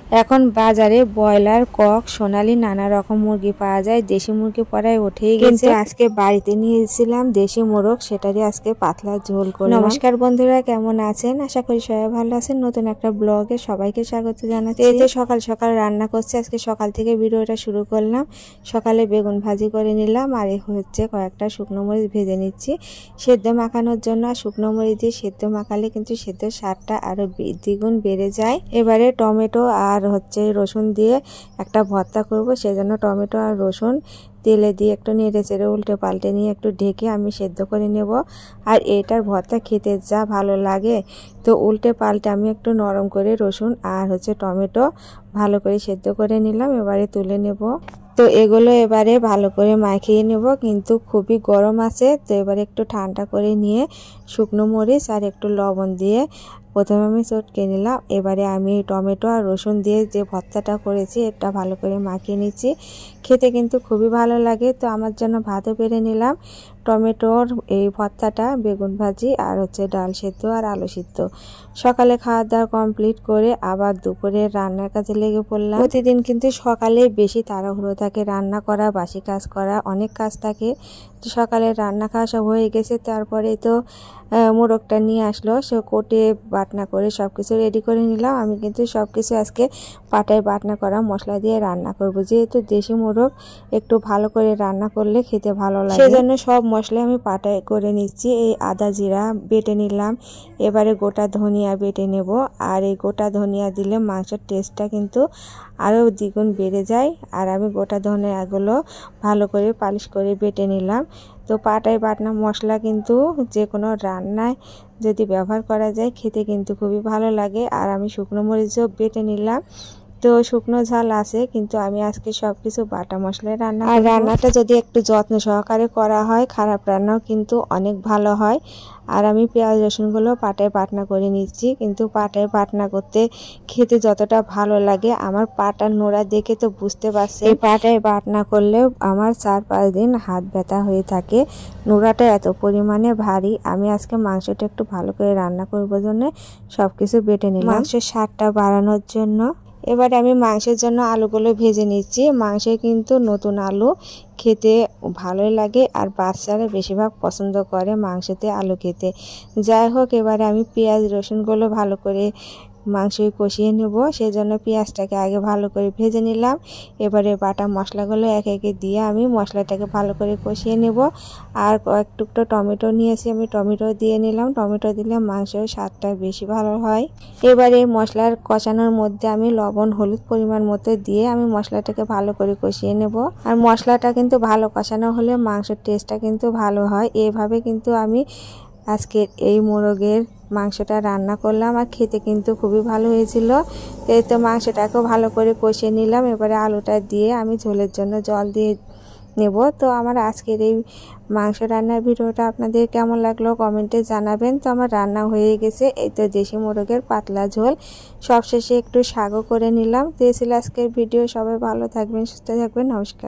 এখন বাজারে broiler, cock, সোনালী নানা রকম মুরগি পাওয়া যায়। দেশি মুরগি পরায় উঠেই গেছে। আজকে বাড়িতে নিয়েছিলাম দেশি মোরগ, সেটারই আজকে পাতলা ঝোল করলাম। নমস্কার বন্ধুরা, কেমন আছেন? আশা করি সবাই ভালো আছেন। নতুন একটা ব্লগে সবাইকে স্বাগত জানাচ্ছি। এই তো সকাল সকাল রান্না করছি। আজকে সকাল থেকে ভিডিওটা শুরু করলাম। সকালে বেগুন ভাজি করে নিলাম, আর হচ্ছে কয়েকটা শুকনো মরিচ ভেজে নিচ্ছি সেদ্ধ মাখানোর জন্য। আর শুকনো মরিচ দিয়ে সেদ্ধ মাখালে কিন্তু সেদ্ধ স্বাদটা আরো দ্বিগুণ বেড়ে যায়। এবারে টমেটো আর হচ্ছে রসুন দিয়ে একটা ভর্তা করব, সেজন্য টমেটো আর রসুন তেলে দিয়ে একটু নেড়ে চেড়ে উল্টে পাল্টে নিয়ে একটু ঢেকে আমি সেদ্ধ করে নেব। আর এটার ভর্তা খেতে যা ভালো লাগে, তো উল্টে পাল্টে আমি একটু নরম করে রসুন আর হচ্ছে টমেটো ভালো করে সেদ্ধ করে নিলাম। এবারে তুলে নেব। তো এগুলো এবারে ভালো করে মাখিয়ে নেব, কিন্তু খুবই গরম আছে। তো এবারে একটু ঠান্ডা করে নিয়ে শুকনো মরিচ আর একটু লবণ দিয়ে প্রথমে আমি চটকে নিলাম। এবারে আমি টমেটো আর রসুন দিয়ে যে ভর্তাটা করেছি এটা ভালো করে মাখিয়ে নিচ্ছি। খেতে কিন্তু খুবই ভালো লাগে। তো আমার জন্য ভাতও বেড়ে নিলাম। টমেটোর এই ভর্তাটা, বেগুন ভাজি আর হচ্ছে ডাল সেদ্ধ আর আলু সিদ্ধ। সকালে খাওয়া দাওয়া কমপ্লিট করে আবার দুপুরে রান্নার কাজে লেগে পড়লাম। প্রতিদিন কিন্তু সকালে বেশি তাড়াহুড়ো থাকে, রান্না করা, বাসি কাজ করা, অনেক কাজ থাকে। সকালে রান্না খাওয়া সব হয়ে গেছে। তারপরে তো মোরগটা নিয়ে আসলো, সে কোটে বাটনা করে সব কিছু রেডি করে নিলাম। আমি কিন্তু সব কিছু আজকে পাটায় বাটনা করা মশলা দিয়ে রান্না করব, যেহেতু দেশি মোরগ একটু ভালো করে রান্না করলে খেতে ভালো লাগে, সেজন্য সব মশলা আমি পাটায় করে নিচ্ছি। এই আদা জিরা বেটে নিলাম, এবারে গোটা ধনিয়া বেটে নেব। আর এই গোটা ধনিয়া দিলে মাংসের টেস্টটা কিন্তু আরও দ্বিগুণ বেড়ে যায়। আর আমি গোটা ধনিয়াগুলো ভালো করে পালিশ করে বেটে নিলাম। তো পাটায় বাটনা মশলা কিন্তু যে কোনো রান্নায় যদি ব্যবহার করা যায় খেতে কিন্তু খুবই ভালো লাগে। আর আমি শুকনো মরিচও বেটে নিলাম। তো শুকনো ঝাল আছে, কিন্তু আমি আজকে সব কিছু বাটা মশলায় রান্না করব। আর রান্নাটা যদি একটু যত্ন সহকারে করা হয়, খারাপ রান্নাও কিন্তু অনেক ভালো হয়। আর আমি পেঁয়াজ রসুনগুলো পাটায় বাটনা করে নিচ্ছি, কিন্তু পাটায় বাটনা করতে খেতে যতটা ভালো লাগে, আমার পাটার নোড়া দেখে তো বুঝতে পারছি এই পাটায় বাটনা করলেও আমার 4-5 দিন হাত ব্যথা হয়ে থাকে। নোড়াটা এত পরিমাণে ভারী। আমি আজকে মাংসটা একটু ভালো করে রান্না করবো জন্য সব কিছু বেটে নিলাম মাংসের স্বাদটা বাড়ানোর জন্য। এবারে আমি মাংসের জন্য আলুগুলো ভেজে নিচ্ছি। মাংসে কিন্তু নতুন আলু খেতে ভালোই লাগে, আর বাচ্চারা বেশিরভাগ পছন্দ করে মাংসতে আলু খেতে। যাই হোক, এবারে আমি পেঁয়াজ রসুনগুলো ভালো করে মাংসে কষিয়ে নেব, সেজন্য পেঁয়াজটাকে আগে ভালো করে ভেজে নিলাম। এবারে বাটা মশলাগুলো একে একে দিয়ে আমি মশলাটাকে ভালো করে কষিয়ে নেব। আর কয়েক টুকরো টমেটো নিয়েছি, আমি টমেটো দিয়ে নিলাম। টমেটো দিলে মাংসের স্বাদটা বেশি ভালো হয়। এবারে মশলার কষানোর মধ্যে আমি লবণ হলুদ পরিমাণ মতো দিয়ে আমি মশলাটাকে ভালো করে কষিয়ে নেব। আর মশলাটা কিন্তু ভালো কষানো হলে মাংসের টেস্টটা কিন্তু ভালো হয়। এভাবে কিন্তু আমি আজকের এই মোরগের মাংসটা রান্না করলাম, আর খেতে কিন্তু খুবই ভালো হয়েছিল। এই তো মাংসটাকেও ভালো করে কষিয়ে নিলাম। এবারে আলুটা দিয়ে আমি ঝোলের জন্য জল দিয়ে নেব। তো আমার আজকের এই মাংস রান্নার ভিডিওটা আপনাদের কেমন লাগলো কমেন্টে জানাবেন। তো আমার রান্না হয়ে গেছে। এই তো দেশি মোরগের পাতলা ঝোল, সবশেষে একটু শাকও করে নিলাম। তো এই ছিল আজকের ভিডিও। সবাই ভালো থাকবেন, সুস্থ থাকবেন। নমস্কার।